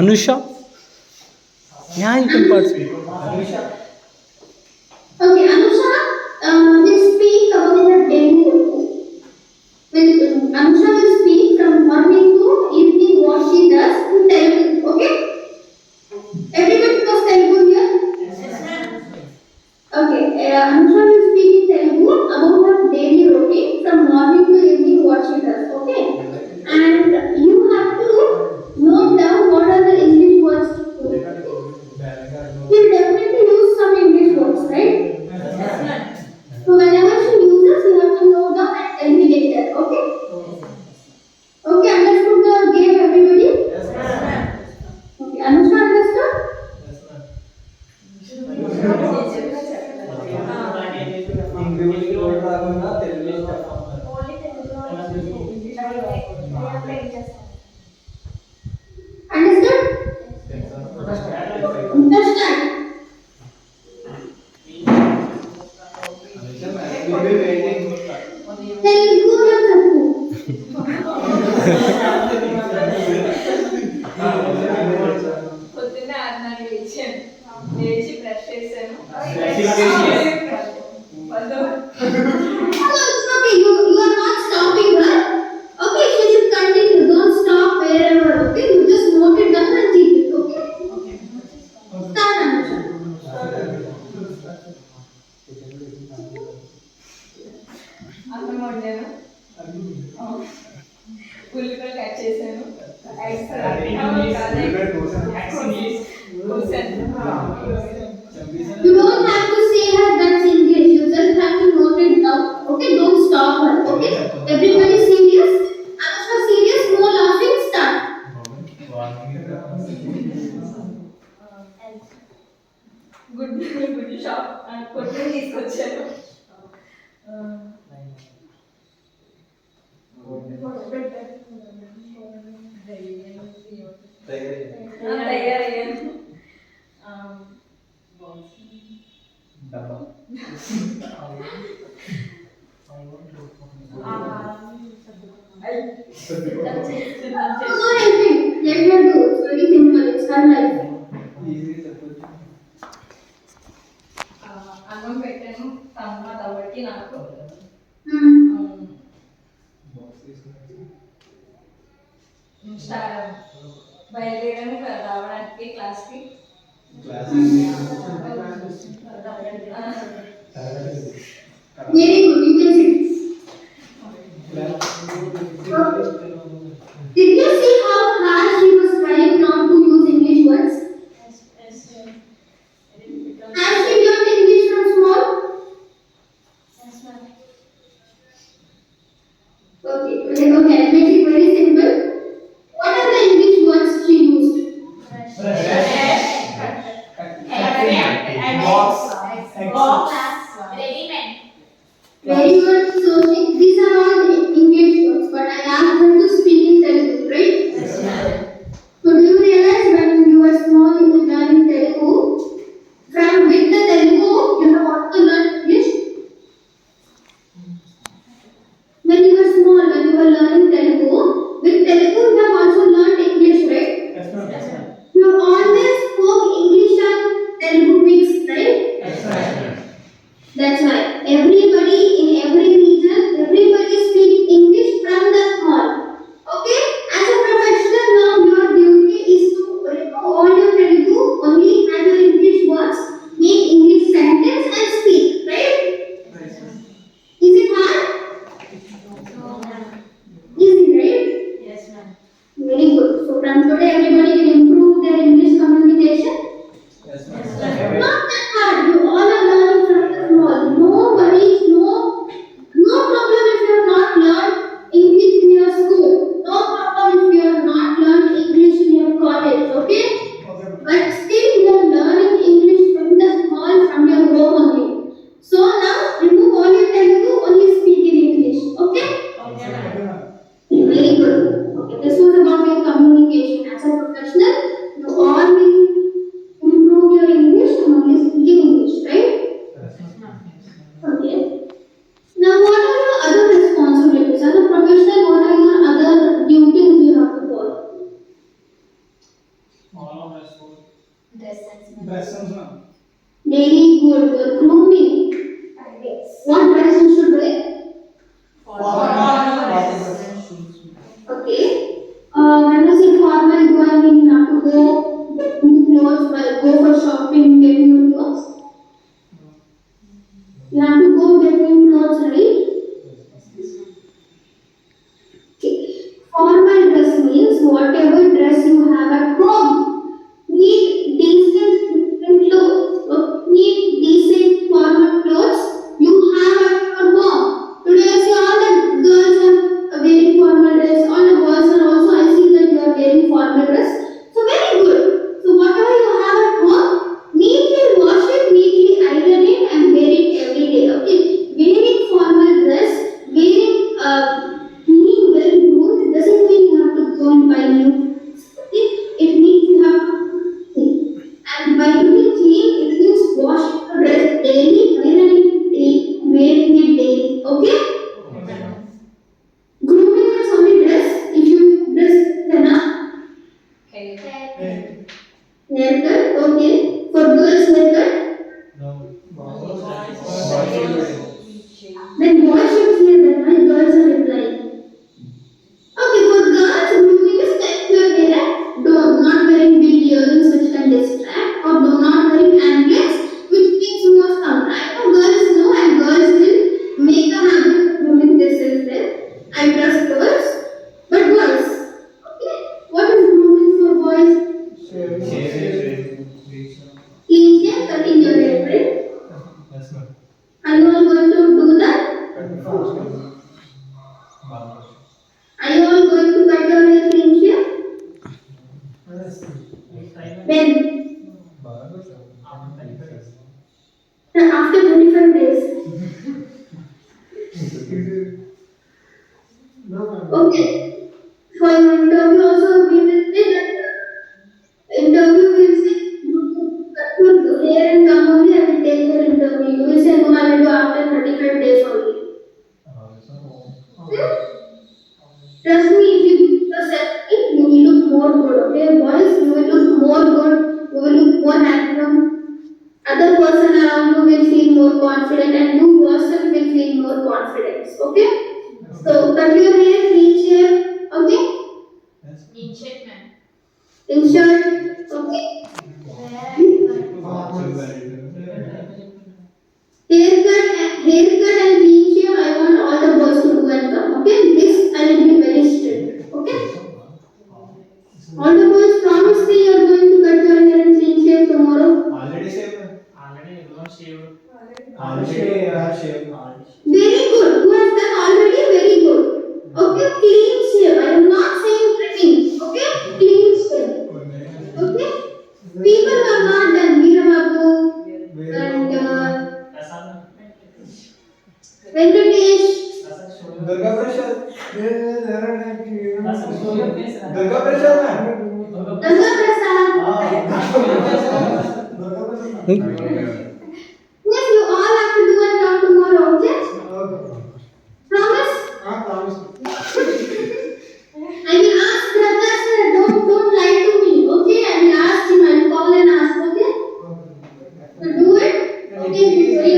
Anusha? Yeah, you can participate. Okay, Anusha will speak about her daily routine. Anusha will speak from morning to evening what she does in Telugu. Okay? Everybody knows Telugu here? Okay, Anusha will speak in Telugu about her daily routine from morning to evening what she does. Okay? And you have to note down what are the English words to use. You will definitely use some English words, right? So whenever she uses, you have to note down and tell me later. Okay? Okay, understood the game, everybody? Okay, Anusha understood? Understood? Understand? Telugu na Telugu. పొద్దున్నే 6:30 లేచాను. లేచి brush చేశాను. Okay, you are not stopping her. Okay, she should continue. Don't stop wherever. Okay, you just note it down and keep it. Okay. Start, Anusha. అన్నం వండాను. ఉల్లిపాయలు cut చేశాను. You don't have to say her that's English. You just have to note it down. Okay, don't stop her. Okay, everybody serious? Anusha serious? No laughing. Start. గుడ్డు shop కొట్టుని తీసుకొచ్చాను. తయారయ్యాను. No helping. Let her do. It's very simple. It's her life. అన్నం పెట్టాను. తమ్మ తవ్వకి నాకు బయలుదేరాను రావడానికి క్లాస్కి. Very good. You can sit. Did you see how hard she was trying not to use English words? Has she learned English from small? Okay, I'll make it very simple. What are the English words she used? Very good. So these are all the English words, but I asked her to speak in Telugu, right? So do you realize when you were small you were learning Telugu? From with the Telugu you have also learned English. When you were small, when you were learning Telugu, with Telugu you have also learned English, right? You always spoke English and Telugu mixed, right? That's why everybody in every region, everybody speak English from the hall. Okay? As a professional now, your duty is to remove all your Telugu, only have your English words, make English sentence and speak, right? Is it hard? Easy, right? Very good. So from today, everybody will improve their English communication. Not that hard. You all are learning from the small. No worries, no problem if you have not learned English in your school. No problem if you have not learned English in your college. Okay? But still you are learning English from the small, from your home only. So now remove all your Telugu, only speak in English. Okay? Very good. Okay, this was about your communication as a professional. Okay. For your interview also we will say that interview will say cut your hair and come only I will take your interview. You will say no I will do after 35 days only. Hmm? Trust me, if you do yourself, you will look more good. Okay, boys, you will look more good. You will look more handsome. Other person around you will feel more confident, and you yourself will feel more confidence. Okay. So cut your hair, clean shave. Okay. In check, ma'am. In shirt. Okay. Haircut and clean shave. I want all the boys to do and come. Okay. This I will be very strict. Okay. All the boys promise me you are going to cut your hair and clean shave tomorrow. Already shaved. Already everyone shaved. Already shaved. Very good. You have done already very good. Okay, clean shave. I am not saying trimming. Okay, clean shave. Okay. People who have not done Veera Babu and Venkatesh. Durga Prasad. Durga Prasad ma'am. Durga Prasad. Yes, you all have to do and come tomorrow. Okay? Promise? I will ask brother sir. Don't lie to me. Okay? I will ask him. I will call and ask. Okay? So do it. Okay? Be very